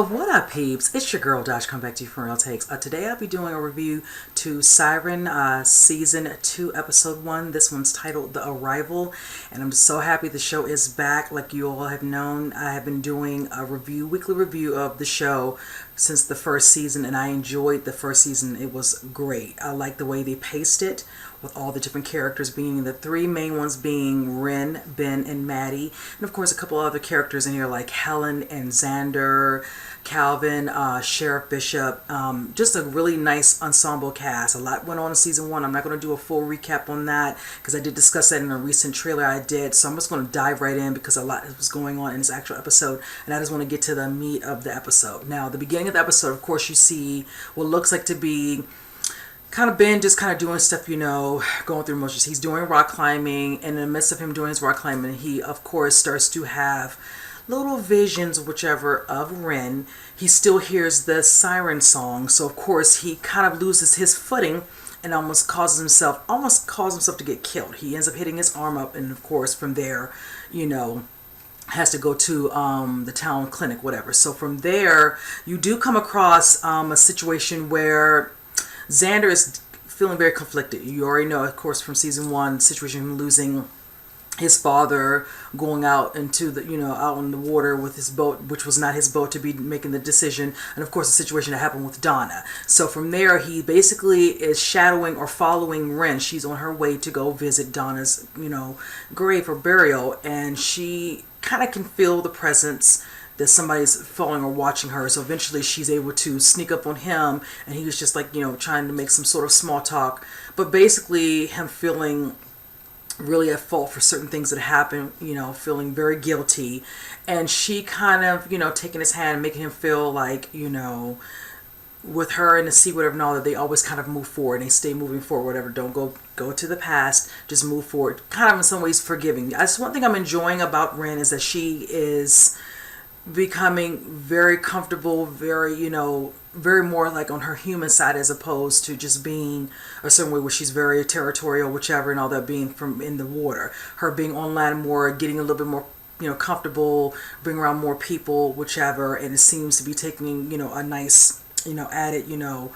What up, peeps? It's your girl Dash, come back to you for real takes. Today I'll be doing a review to Siren Season 2, Episode 1. This one's titled The Arrival, and I'm just so happy the show is back. Like you all have known, I have been doing a weekly review of the show since the first season, and I enjoyed the first season. It was great. I like the way they paced it, with all the different characters being the three main ones being Ren, Ben, and Maddie, and of course a couple other characters in here like Helen and Xander, Calvin, Sheriff Bishop. Just a really nice ensemble cast. A lot went on in season 1. I'm not going to do a full recap on that because I did discuss that in a recent trailer I did, so I'm just going to dive right in because a lot was going on in this actual episode, and I just want to get to the meat of the episode. Now, the beginning of the episode, of course, you see what looks like to be kind of Ben just kind of doing stuff, you know, going through motions. He's doing rock climbing, and in the midst of him doing his rock climbing, he, of course, starts to have little visions, whichever, of Ren. He still hears the siren song, so of course he kind of loses his footing and almost causes himself to get killed. He ends up hitting his arm up, and of course from there, you know, has to go to the town clinic, whatever. So from there, you do come across a situation where Xander is feeling very conflicted. You already know, of course, from season 1, the situation of him losing his father, going out into the, you know, out in the water with his boat, which was not his boat to be making the decision, and of course the situation that happened with Donna. So from there, he basically is shadowing or following Ren. She's on her way to go visit Donna's, you know, grave or burial, and she kind of can feel the presence that somebody's following or watching her. So eventually she's able to sneak up on him, and he was just like, you know, trying to make some sort of small talk, but basically him feeling really at fault for certain things that happened, you know, feeling very guilty, and she kind of, you know, taking his hand and making him feel like, you know, with her and the sea, whatever, and all that, they always kind of move forward, they stay moving forward, whatever. Don't go to the past, just move forward, kind of in some ways forgiving. That's one thing I'm enjoying about Ren, is that she is becoming very comfortable, very, you know, very more like on her human side, as opposed to just being a certain way where she's very territorial, whichever, and all that, being from in the water. Her being on land more, getting a little bit more, you know, comfortable, bring around more people, whichever, and it seems to be taking, you know, a nice, you know, added, you know,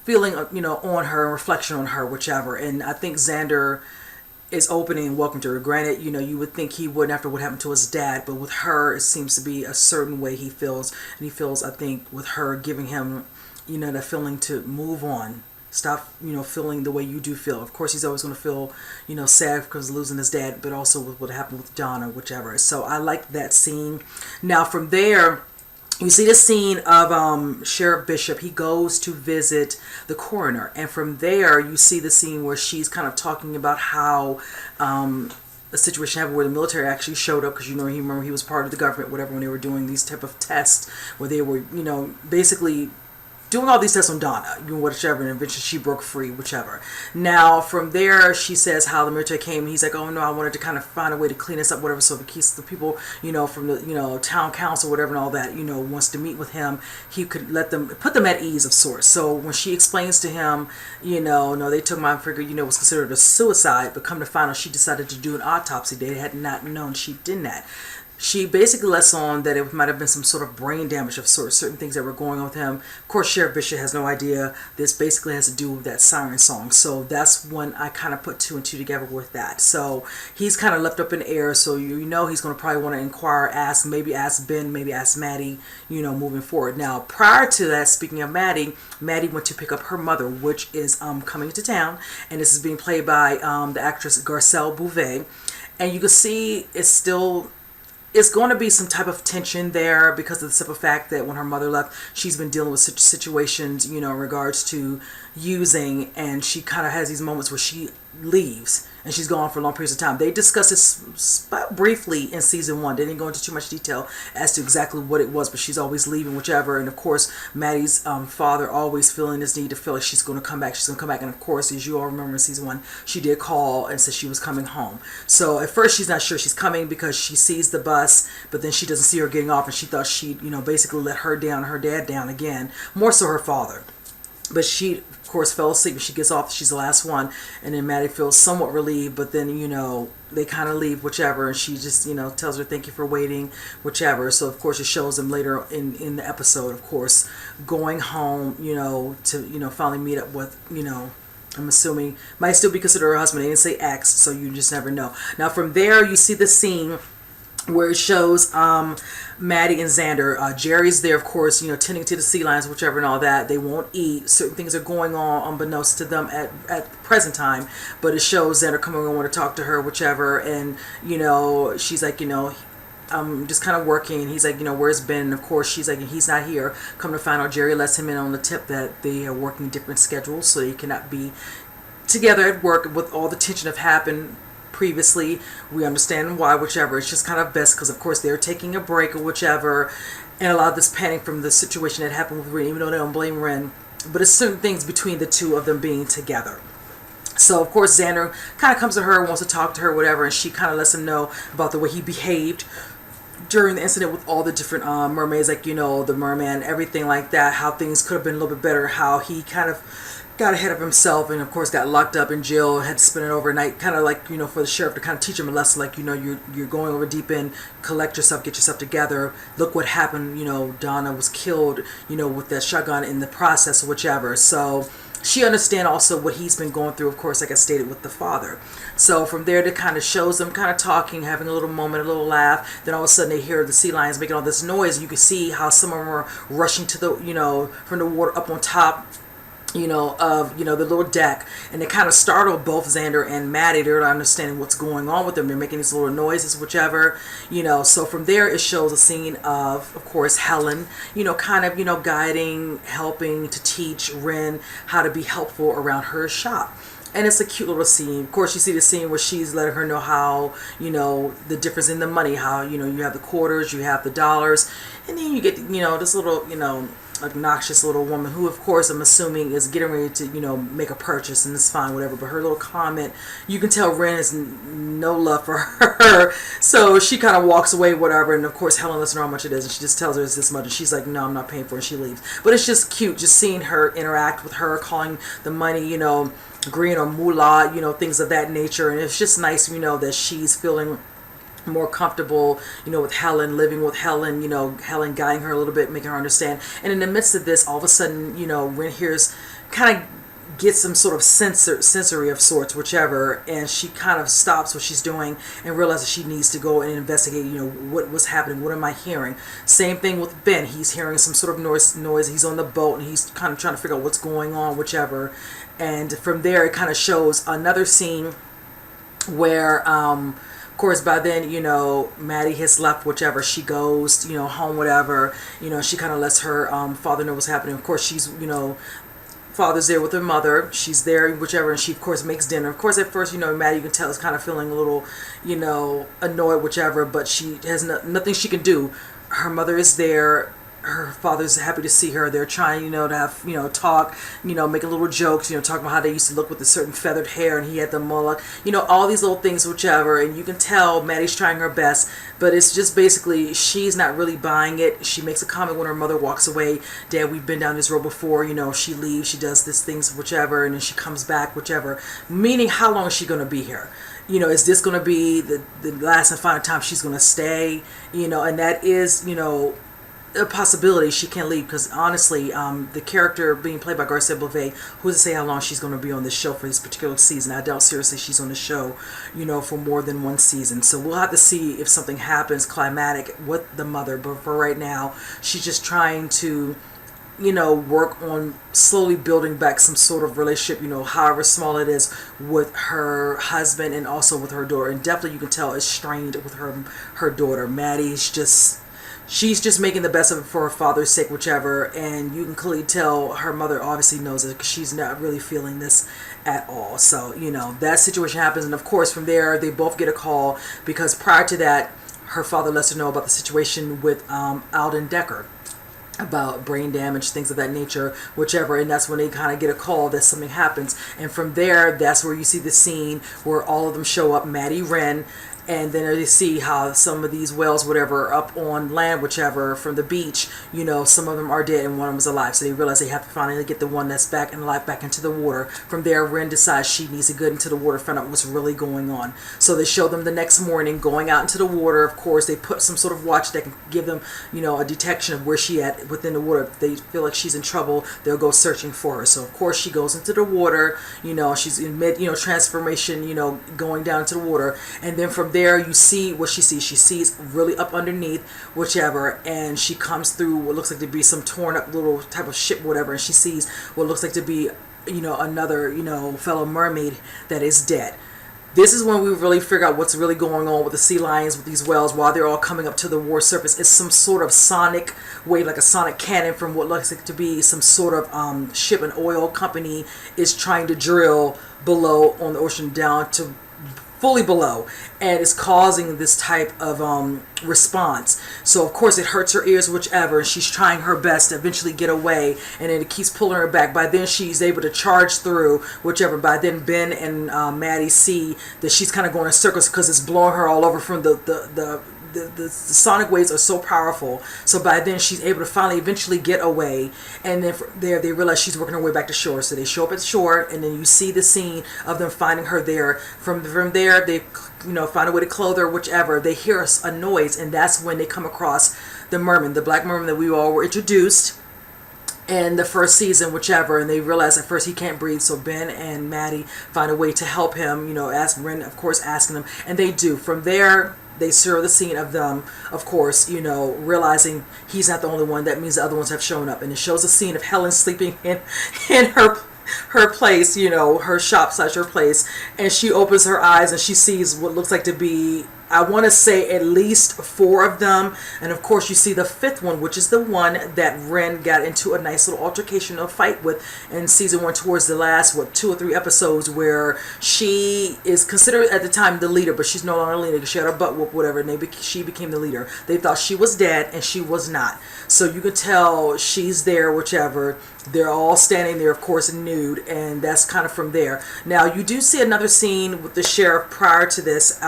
feeling, you know, on her, reflection on her, whichever. And I think Xander is opening and welcome to her. Granted, you know, you would think he wouldn't after what happened to his dad, but with her, it seems to be a certain way he feels, and he feels, I think, with her giving him, you know, that feeling to move on, stop, you know, feeling the way you do feel. Of course, he's always going to feel, you know, sad because of losing his dad, but also with what happened with Donna, whichever. So I like that scene. Now from there, you see the scene of Sheriff Bishop. He goes to visit the coroner, and from there you see the scene where she's kind of talking about how a situation happened where the military actually showed up, because, you know, remember he was part of the government, whatever, when they were doing these type of tests where they were, you know, basically doing all these tests on Donna, you know, whichever, and eventually she broke free, whichever. Now, from there, she says how the military came, and he's like, oh no, I wanted to kind of find a way to clean us up, whatever, so the people, you know, from the, you know, town council, whatever, and all that, you know, wants to meet with him, he could let them, put them at ease of sorts. So when she explains to him, you know, no, they took my figure, you know, it was considered a suicide, but come to find out, she decided to do an autopsy. They had not known she did that. She basically lets on that it might have been some sort of brain damage of certain things that were going on with him. Of course, Sheriff Bishop has no idea. This basically has to do with that siren song. So that's when I kind of put 2 and 2 together with that. So he's kind of left up in the air. So you know he's going to probably want to inquire, maybe ask Ben, maybe ask Maddie, you know, moving forward. Now, prior to that, speaking of Maddie went to pick up her mother, which is coming to town. And this is being played by the actress Garcelle Bouvet. And you can see it's going to be some type of tension there because of the simple fact that when her mother left, she's been dealing with such situations, you know, in regards to using, and she kind of has these moments where she leaves and she's gone for long periods of time. They discussed this briefly in season 1. They didn't go into too much detail as to exactly what it was, but she's always leaving, whichever. And of course, Maddie's father always feeling this need to feel like she's going to come back. She's going to come back. And of course, as you all remember in season 1, she did call and said she was coming home. So at first, she's not sure she's coming because she sees the bus, but then she doesn't see her getting off, and she thought she'd, you know, basically let her down, her dad down again, more so her father. But she, of course, fell asleep. She gets off. She's the last one. And then Maddie feels somewhat relieved. But then, they kind of leave, whichever. And she just, tells her, thank you for waiting, whichever. So, of course, it shows them later in the episode, of course, going home, to, finally meet up with, I'm assuming, might still be considered her husband. They didn't say ex, so you just never know. Now, from there, you see the scene where it shows Maddie and Xander. Jerry's there, of course, tending to the sea lions, whichever, and all that. They won't eat. Certain things are going on unbeknownst to them at the present time. But it shows Xander coming and want to talk to her, whichever. And, she's like, I'm just kind of working. He's like, where's Ben? And of course, she's like, he's not here. Come to find out, Jerry lets him in on the tip that they are working different schedules, so they cannot be together at work with all the tension that happened previously. We understand why, whichever. It's just kind of best because, of course, they're taking a break or whichever, and a lot of this panic from the situation that happened with Ren, even though they don't blame Ren. But it's certain things between the two of them being together. So, of course, Xander kind of comes to her, wants to talk to her, whatever, and she kind of lets him know about the way he behaved during the incident with all the different mermaids, like, the merman, everything like that, how things could have been a little bit better, how he kind of got ahead of himself and, of course, got locked up in jail, had to spend it overnight, kind of like, for the sheriff to kind of teach him a lesson, like, you're going over deep end, collect yourself, get yourself together, look what happened, Donna was killed, with that shotgun in the process, or whichever. So she understands also what he's been going through, of course, like I stated, with the father. So from there, it kind of shows them kind of talking, having a little moment, a little laugh. Then all of a sudden, they hear the sea lions making all this noise. You can see how some of them are rushing to the, from the water up on top, of, the little deck, and it kind of startled both Xander and Maddie. They're not understanding what's going on with them. They're making these little noises, whichever, so from there, it shows a scene of course, Helen, kind of, guiding, helping to teach Ren how to be helpful around her shop. And it's a cute little scene. Of course, you see the scene where she's letting her know how, the difference in the money, how, you have the quarters, you have the dollars, and then you get, this little, obnoxious little woman who, of course, I'm assuming is getting ready to, make a purchase, and it's fine, whatever. But her little comment, you can tell Ren has no love for her. So she kind of walks away, whatever. And of course, Helen lets her know how much it is, and she just tells her it's this much. And she's like, no, I'm not paying for it. And she leaves. But it's just cute, just seeing her interact with her, calling the money, green or moolah, things of that nature. And it's just nice, that she's feeling more comfortable, with Helen, living with Helen, Helen guiding her a little bit, making her understand. And in the midst of this, all of a sudden, Ren hears, kind of gets some sort of sensory of sorts, whichever, and she kind of stops what she's doing and realizes she needs to go and investigate, what was happening, what am I hearing. Same thing with Ben. He's hearing some sort of noise. He's on the boat, and he's kind of trying to figure out what's going on, whichever. And from there, it kind of shows another scene where, of course, by then, Maddie has left, whichever. She goes, home, whatever. She kind of lets her father know what's happening. Of course, she's, father's there with her mother. She's there, whichever, and she, of course, makes dinner. Of course, at first, Maddie, you can tell, is kind of feeling a little, annoyed, whichever, but she has nothing she can do. Her mother is there. Her father's happy to see her. They're trying, to have, talk, making little jokes, talking about how they used to look with a certain feathered hair, and he had the mullet, all these little things, whichever. And you can tell Maddie's trying her best, but it's just basically she's not really buying it. She makes a comment when her mother walks away. Dad, we've been down this road before. She leaves, she does these things, whichever, and then she comes back, whichever. Meaning, how long is she going to be here? Is this going to be the last and final time she's going to stay? And that is, a possibility. She can't leave, because honestly, the character being played by Garcia Bouvet, who's to say how long she's going to be on this show for this particular season? I doubt seriously she's on the show, for more than one season. So we'll have to see if something happens climatic with the mother. But for right now, she's just trying to, work on slowly building back some sort of relationship, however small it is, with her husband and also with her daughter. And definitely you can tell it's strained with her daughter. Maddie's just... She's just making the best of it for her father's sake, whichever, and you can clearly tell her mother obviously knows it, because she's not really feeling this at all. So, that situation happens, and of course from there they both get a call, because prior to that, her father lets her know about the situation with Alden Decker, about brain damage, things of that nature, whichever, and that's when they kind of get a call that something happens. And from there, that's where you see the scene where all of them show up, Maddie, Ren, and then they see how some of these whales, whatever, up on land, whichever, from the beach, some of them are dead and one of them is alive. So they realize they have to finally get the one that's back in life back into the water. From there, Ren decides she needs to get into the water, find out what's really going on. So they show them the next morning going out into the water. Of course, they put some sort of watch that can give them, a detection of where she at within the water. If they feel like she's in trouble, they'll go searching for her. So of course she goes into the water, she's in mid, transformation, going down into the water. And then from there, you see what she sees. She sees really up underneath, whichever, and she comes through what looks like to be some torn up little type of ship, whatever, and she sees what looks like to be, another, fellow mermaid that is dead. This is when we really figure out what's really going on with the sea lions, with these whales, while they're all coming up to the war surface. It's some sort of sonic wave, like a sonic cannon from what looks like to be some sort of ship. An oil company is trying to drill below on the ocean down to fully below, and it's causing this type of response. So of course it hurts her ears, whichever, and she's trying her best to eventually get away, and then it keeps pulling her back. By then she's able to charge through, whichever. By then Ben and Maddie see that she's kind of going in circles because it's blowing her all over from the sonic waves are so powerful. So by then she's able to finally eventually get away, and then from there they realize she's working her way back to shore. So they show up at shore, and then you see the scene of them finding her there. From there they find a way to clothe her, whichever. They hear a noise, and that's when they come across the merman, the black merman that we all were introduced in the first season, whichever, and they realize at first he can't breathe. So Ben and Maddie find a way to help him, ask Ren, of course, asking them, and they do. From there they show the scene of them, of course, realizing he's not the only one. That means the other ones have shown up. And it shows a scene of Helen sleeping in her place, her shop / her place. And she opens her eyes and she sees what looks like to be, I want to say, at least 4 of them. And of course you see the 5th one, which is the one that Ren got into a nice little altercation, a fight with in season 1 towards the last 2 or 3 episodes, where she is considered at the time the leader, but she's no longer the leader because she had her butt whooped, whatever, and she became the leader. They thought she was dead, and she was not. So you can tell she's there, whichever. They're all standing there, of course, nude, and that's kind of from there. Now you do see another scene with the sheriff prior to this,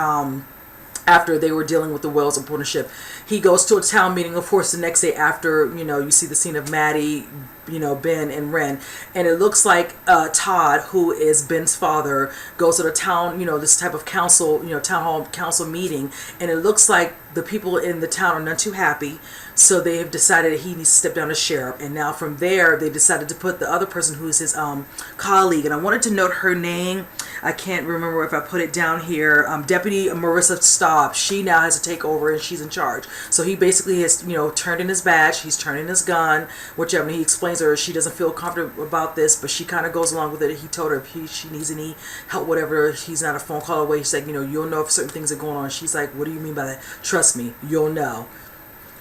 after they were dealing with the whales aboard the ship. He goes to a town meeting, of course, the next day after, you see the scene of Maddie, Ben and Ren. And it looks like Todd, who is Ben's father, goes to the town, this type of council, town hall council meeting. And it looks like the people in the town are not too happy. So they have decided that he needs to step down as sheriff. And now from there, they decided to put the other person who's his colleague. And I wanted to note her name. I can't remember if I put it down here. Deputy Marissa Staub. She now has to take over, and she's in charge. So he basically has, turned in his badge. He's turning his gun, whichever. And he explains to her she doesn't feel comfortable about this, but she kind of goes along with it. He told her if she needs any help, whatever, he's not a phone call away. He's like, you'll know if certain things are going on. She's like, what do you mean by that? Trust me, you'll know.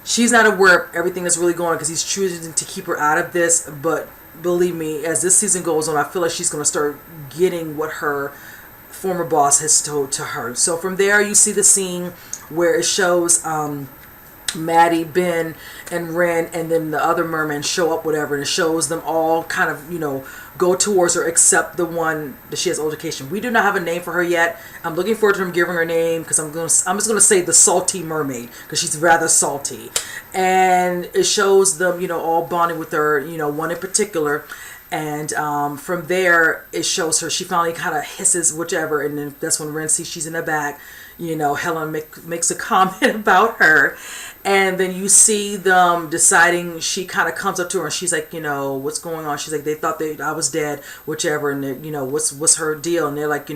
She's not aware of everything that's really going on because he's choosing to keep her out of this. But believe me, as this season goes on, I feel like she's going to start getting what her former boss has told to her. So from there, you see the scene where it shows Maddie, Ben, and Ren, and then the other merman show up, whatever, and it shows them all kind of, go towards her, except the one that she has altercation. We do not have a name for her yet. I'm looking forward to them giving her a name, because I'm just gonna say the salty mermaid, because she's rather salty. And it shows them, all bonding with her, one in particular. And from there, it shows her, she finally kind of hisses, whichever, and then that's when Ren sees she's in the back. Helen makes a comment about her. And then you see them deciding, she kind of comes up to her and she's like, what's going on? She's like, they thought I was dead, whichever. And what's her deal? And they're like,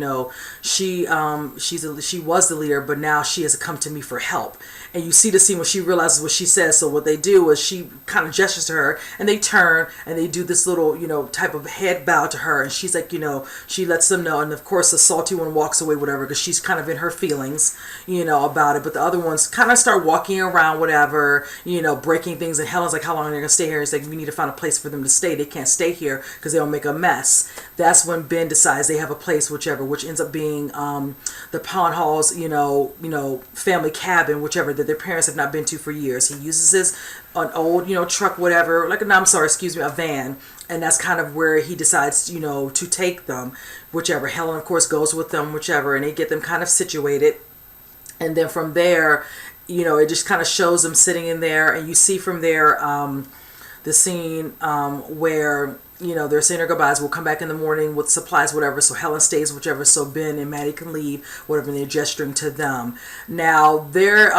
she was the leader, but now she has come to me for help. And you see the scene when she realizes what she says. So what they do is she kind of gestures to her, and they turn and they do this little, type of head bow to her. And she's like, she lets them know. And of course the salty one walks away, whatever, because she's kind of in her feelings, about it. But the other ones kind of start walking around, whatever, breaking things. And Helen's like, how long are they going to stay here? It's like, we need to find a place for them to stay. They can't stay here because they'll make a mess. That's when Ben decides they have a place, whichever, which ends up being the Pond Hall's, family cabin, whichever, that their parents have not been to for years. He uses an old, truck, whatever, a van. And that's kind of where he decides, to take them, whichever. Helen, of course, goes with them, whichever, and they get them kind of situated. And then from there, you know, it just kind of shows them sitting in there, and you see from there the scene where, you know, they're saying their goodbyes. We'll come back in the morning with supplies, whatever. So Helen stays, whichever. So Ben and Maddie can leave, whatever. And they're gesturing to them. Now, they're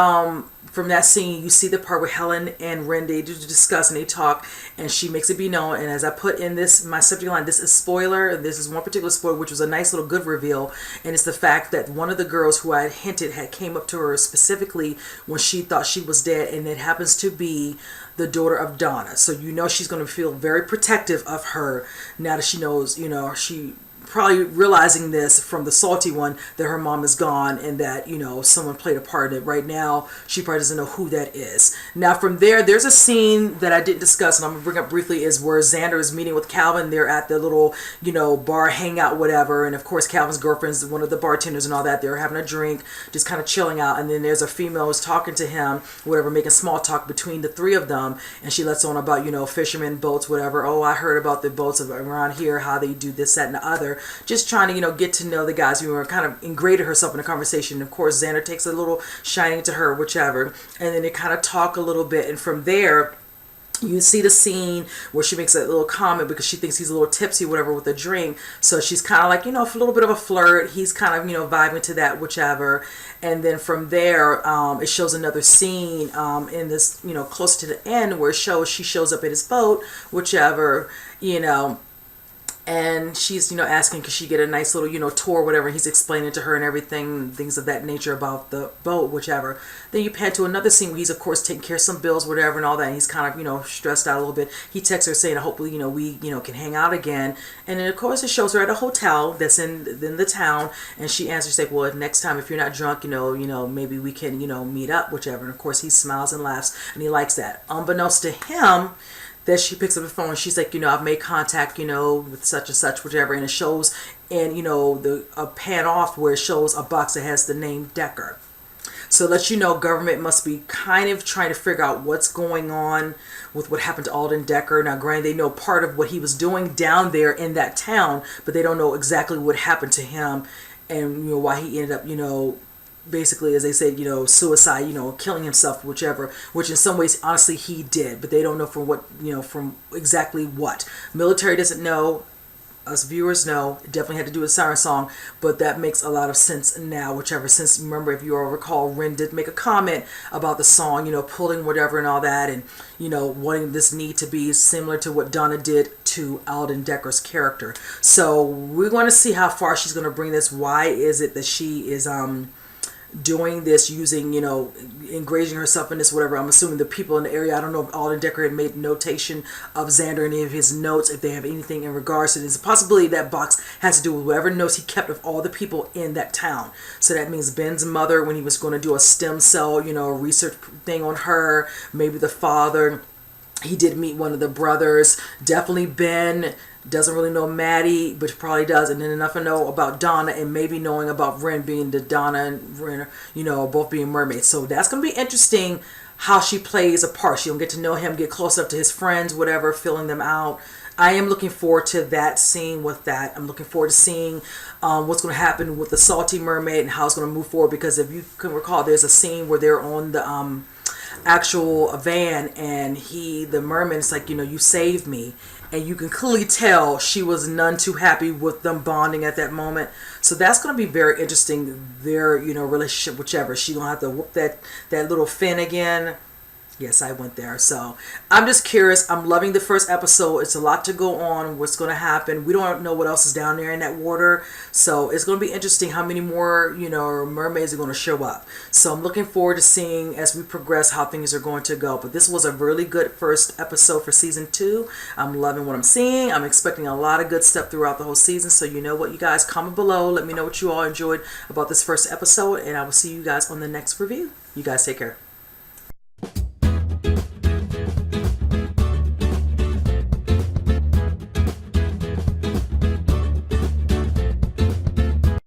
from that scene, you see the part where Helen and Ren, they discuss and they talk, and she makes it be known. And as I put in this, my subject line, this is spoiler. This is one particular spoiler, which was a nice little good reveal. And it's the fact that one of the girls who I had hinted had came up to her specifically when she thought she was dead, and it happens to be the daughter of Donna. So you know she's going to feel very protective of her now that she knows, you know, she probably realizing this from the salty one, that her mom is gone and that, you know, someone played a part in it. Right now, she probably doesn't know who that is. Now from there, there's a scene that I didn't discuss, and I'm going to bring up briefly, is where Xander is meeting with Calvin. They're at the little, you know, bar hangout, whatever. And of course, Calvin's girlfriend's one of the bartenders and all that. They're having a drink, just kind of chilling out. And then there's a female who's talking to him, whatever, making small talk between the three of them. And she lets on about, you know, fishermen, boats, whatever. Oh, I heard about the boats around here, how they do this, that, and the other. Just trying to, you know, get to know the guys who are kind of ingrained herself in the conversation. And of course, Xander takes a little shining to her, whichever. And then they kind of talk a little bit. And from there, you see the scene where she makes a little comment because she thinks he's a little tipsy, whatever, with a drink. So she's kind of like, you know, a little bit of a flirt. He's kind of, you know, vibing to that, whichever. And then from there, it shows another scene in this, you know, close to the end, where it shows she shows up at his boat, whichever, you know. And she's, you know, asking, could she get a nice little, you know, tour, whatever. He's explaining to her and everything, things of that nature about the boat, whichever. Then you pan to another scene where he's, of course, taking care of some bills, whatever, and all that. And he's kind of, you know, stressed out a little bit. He texts her saying, hopefully, you know, we, you know, can hang out again. And then, of course, it shows her at a hotel that's in the town. And she answers, like, well, next time, if you're not drunk, you know, maybe we can, you know, meet up, whichever. And, of course, he smiles and laughs, and he likes that. Unbeknownst to him, that she picks up the phone, she's like, you know, I've made contact, you know, with such and such, whichever. And it shows, and, you know, a pan off where it shows a box that has the name Decker. So it lets you know government must be kind of trying to figure out what's going on with what happened to Alden Decker. Now, granted, they know part of what he was doing down there in that town, but they don't know exactly what happened to him and, you know, why he ended up, you know, basically, as they said, you know, suicide, you know, killing himself, whichever, which in some ways, honestly, he did, but they don't know from what, you know, from exactly what. Military doesn't know. Us viewers know. It definitely had to do with Siren song, but that makes a lot of sense now, whichever, since, remember, if you all recall, Ren did make a comment about the song, you know, pulling whatever and all that, and, you know, wanting this need to be similar to what Donna did to Alden Decker's character. So we're going to see how far she's going to bring this. Why is it that she is, doing this, using, you know, engaging herself in this, whatever. I'm assuming the people in the area, I don't know if Alden Decker had made notation of Xander, any of his notes, if they have anything in regards to this. A possibility that box has to do with whatever notes he kept of all the people in that town. So that means Ben's mother, when he was going to do a stem cell, you know, research thing on her, maybe the father. He did meet one of the brothers, definitely Ben. Doesn't really know Maddie, but probably does. And then enough to know about Donna, and maybe knowing about Ren, being the Donna and Ren, you know, both being mermaids. So that's going to be interesting how she plays a part. She'll get to know him, get close up to his friends, whatever, filling them out. I am looking forward to that scene with that. I'm looking forward to seeing what's going to happen with the salty mermaid and how it's going to move forward. Because if you can recall, there's a scene where they're on the actual van, and the merman is like, you know, you saved me. And you can clearly tell she was none too happy with them bonding at that moment. So that's going to be very interesting, their, you know, relationship, whichever. She going to have to whoop that little fin again. Yes, I went there. So I'm just curious. I'm loving the first episode. It's a lot to go on. What's going to happen? We don't know what else is down there in that water. So it's going to be interesting how many more, you know, mermaids are going to show up. So I'm looking forward to seeing as we progress how things are going to go. But this was a really good first episode for season 2. I'm loving what I'm seeing. I'm expecting a lot of good stuff throughout the whole season. So you know what, you guys, comment below. Let me know what you all enjoyed about this first episode. And I will see you guys on the next review. You guys take care.